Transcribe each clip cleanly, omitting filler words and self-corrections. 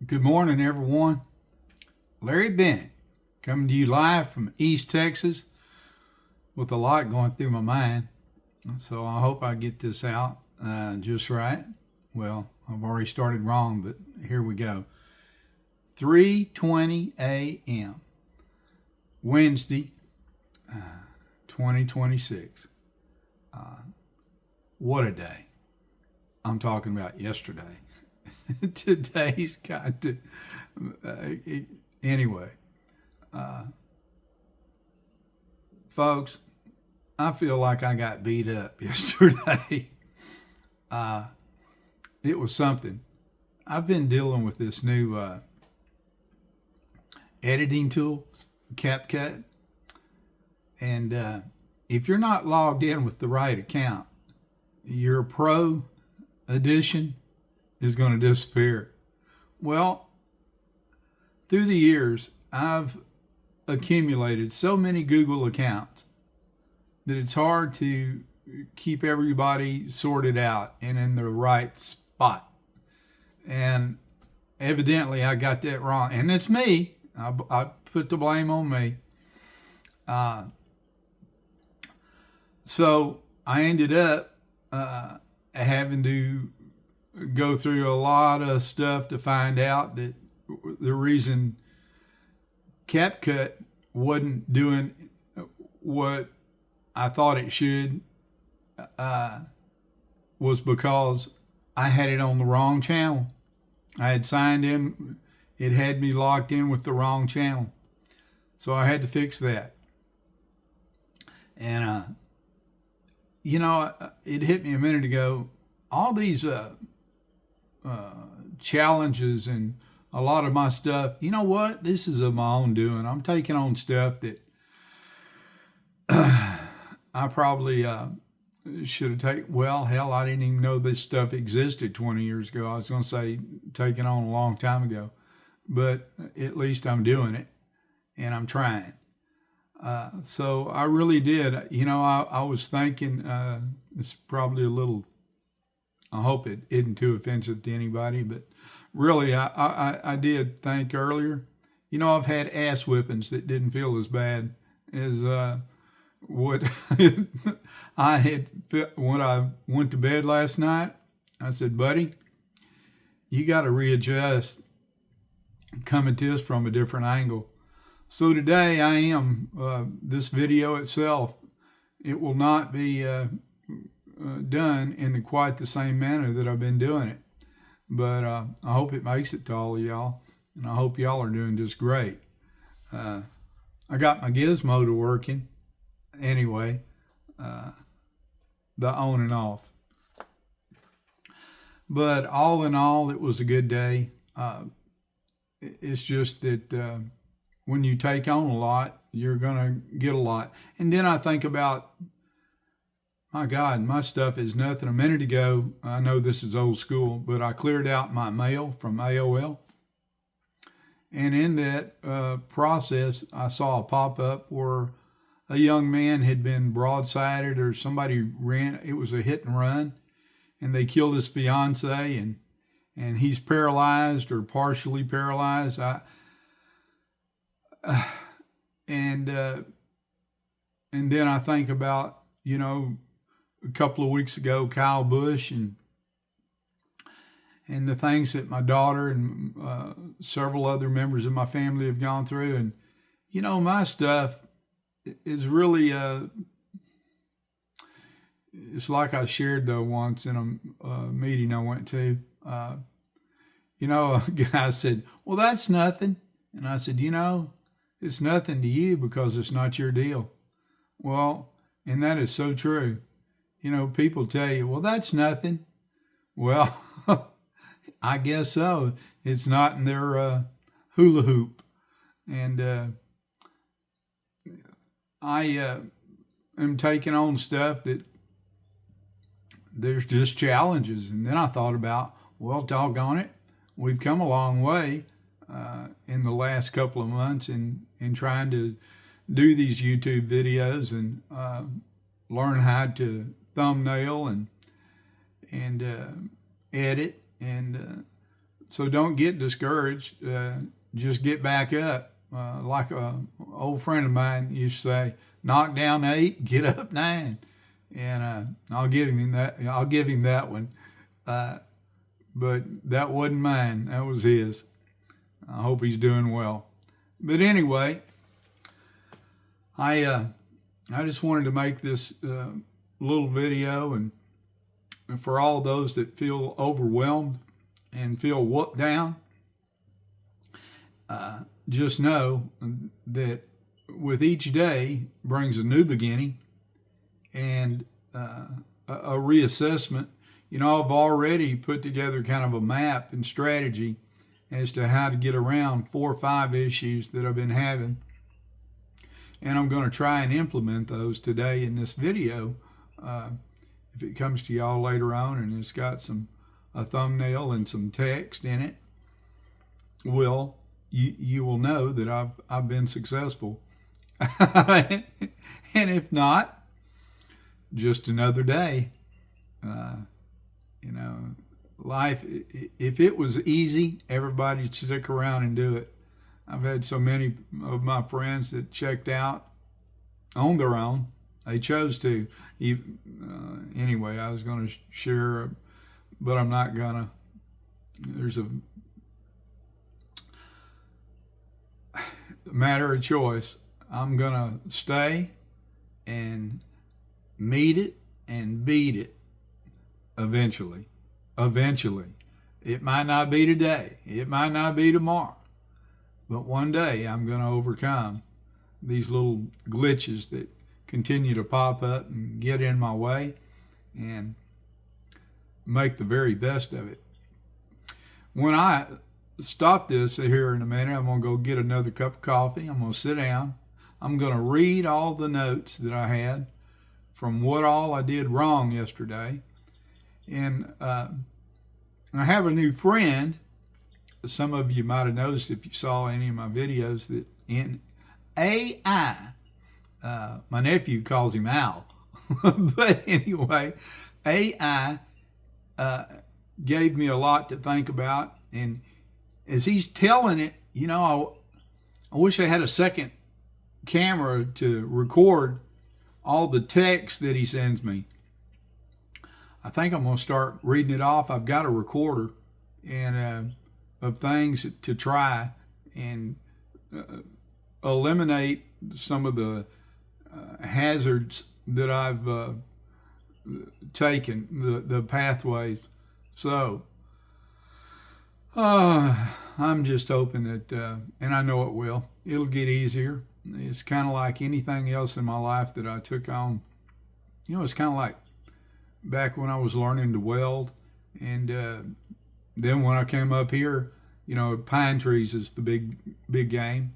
Good morning, everyone. Larry Bennett coming to you live from East Texas with a lot going through my mind. So I hope I get this out just right. Well, I've already started wrong, but here we go. 3:20 a.m. Wednesday, 2026. What a day. I'm talking about yesterday. Today's got to, anyway, folks, I feel like I got beat up yesterday. It was something. I've been dealing with this new editing tool, CapCut, and if you're not logged in with the right account, your pro edition is going to disappear. Well, through the years, I've accumulated so many Google accounts that it's hard to keep everybody sorted out and in the right spot. And evidently, I got that wrong. And it's me. I put the blame on me. So I ended up having to go through a lot of stuff to find out that the reason CapCut wasn't doing what I thought it should was because I had it on the wrong channel. I had signed in, it had me locked in with the wrong channel. So I had to fix that. And, it hit me a minute ago. All these challenges and a lot of my stuff, you know what? This is of my own doing. I'm taking on stuff that I probably should have taken. Well, hell, I didn't even know this stuff existed 20 years ago. I was going to say taken on a long time ago, but at least I'm doing it and I'm trying. So I really did. I was thinking, it's probably a little, I hope it isn't too offensive to anybody, but really, I did think earlier, I've had ass whippings that didn't feel as bad as what I had when I went to bed last night. I said, buddy, you got to readjust, come at this from a different angle. So today I am, this video itself, it will not be done in quite the same manner that I've been doing it. But I hope it makes it to all of y'all, and I hope y'all are doing just great. I got my gizmo working anyway, the on and off. But all in all, it was a good day. It's just that when you take on a lot, you're going to get a lot. And then I think about, my God, my stuff is nothing. A minute ago, I know this is old school, but I cleared out my mail from AOL. And in that process, I saw a pop-up where a young man had been broadsided or somebody ran. It was a hit and run, and they killed his fiance, and he's paralyzed or partially paralyzed. And then I think about, a couple of weeks ago, Kyle Busch and the things that my daughter and several other members of my family have gone through. And, my stuff is really, it's like I shared though once in a meeting I went to. A guy said, well, that's nothing. And I said, it's nothing to you because it's not your deal. Well, and that is so true. People tell you, well, that's nothing. Well, I guess so. It's not in their hula hoop. And I am taking on stuff that there's just challenges. And then I thought about, well, doggone it, we've come a long way in the last couple of months in trying to do these YouTube videos and learn how to thumbnail and edit and So don't get discouraged. Just get back up. Like a old friend of mine used to say, knock down 8, get up 9. And I'll give him that. I'll give him that one. But that wasn't mine. That was his. I hope he's doing well. But anyway, I just wanted to make this little video, and for all those that feel overwhelmed and feel whooped down, just know that with each day brings a new beginning and a reassessment. You know, I've already put together kind of a map and strategy as to how to get around 4 or 5 issues that I've been having. And I'm going to try and implement those today in this video. If it comes to y'all later on and it's got a thumbnail and some text in it, well, you will know that I've been successful. And if not, just another day. You know, life, if it was easy, everybody'd stick around and do it. I've had so many of my friends that checked out on their own. They chose to. Anyway, I was going to share, but I'm not going to. There's a matter of choice. I'm going to stay and meet it and beat it eventually. Eventually. It might not be today. It might not be tomorrow. But one day I'm going to overcome these little glitches that continue to pop up and get in my way and make the very best of it. When I stop this here in a minute, I'm going to go get another cup of coffee. I'm going to sit down. I'm going to read all the notes that I had from what all I did wrong yesterday. And I have a new friend. Some of you might have noticed if you saw any of my videos that in AI, my nephew calls him Al. But anyway, AI gave me a lot to think about. And as he's telling it, you know, I wish I had a second camera to record all the text that he sends me. I think I'm going to start reading it off. I've got a recorder and of things to try and eliminate some of the hazards that I've taken, the pathways. So I'm just hoping that, and I know it will, it'll get easier. It's kind of like anything else in my life that I took on. You know, it's kind of like back when I was learning to weld, and then when I came up here, you know, pine trees is the big game.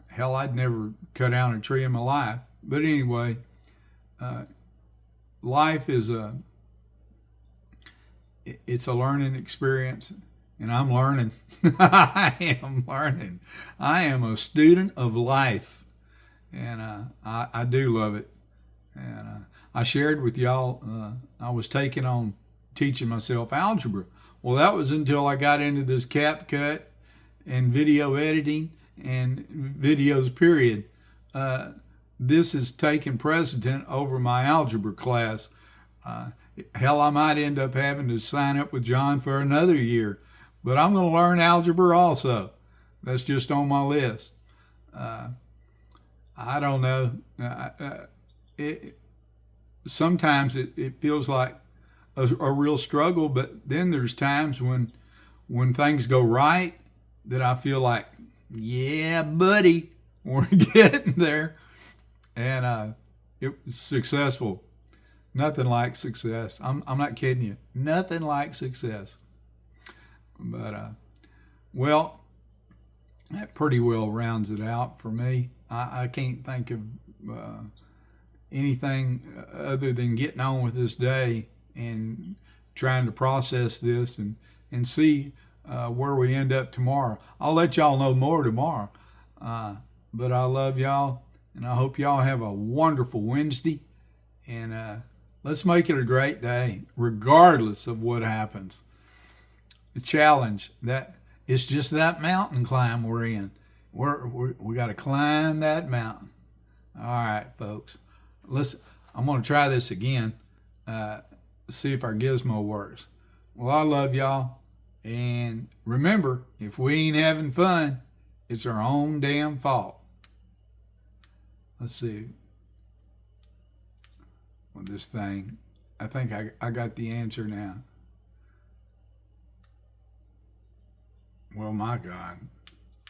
Hell, I'd never cut down a tree in my life. But anyway, life is it's a learning experience, and I'm learning. I am learning. I am a student of life, and I do love it. And I shared with y'all, I was taking on teaching myself algebra. Well, that was until I got into this CapCut and video editing and videos, period. This has taken precedent over my algebra class. Hell, I might end up having to sign up with John for another year, but I'm going to learn algebra also. That's just on my list. I don't know. Sometimes it feels like a real struggle, but then there's times when things go right that I feel like, yeah, buddy, we're getting there. And it was successful. Nothing like success. I'm not kidding you. Nothing like success. But, well, that pretty well rounds it out for me. I can't think of anything other than getting on with this day and trying to process this and see where we end up tomorrow. I'll let y'all know more tomorrow. But I love y'all, and I hope y'all have a wonderful Wednesday. And let's make it a great day, regardless of what happens. challenge. That it's just that mountain climb we're in. We got to climb that mountain. All right, folks. Listen, I'm going to try this again. See if our gizmo works. Well, I love y'all. And remember, if we ain't having fun, it's our own damn fault. Let's see. With this thing, I think I got the answer now. Well, my God.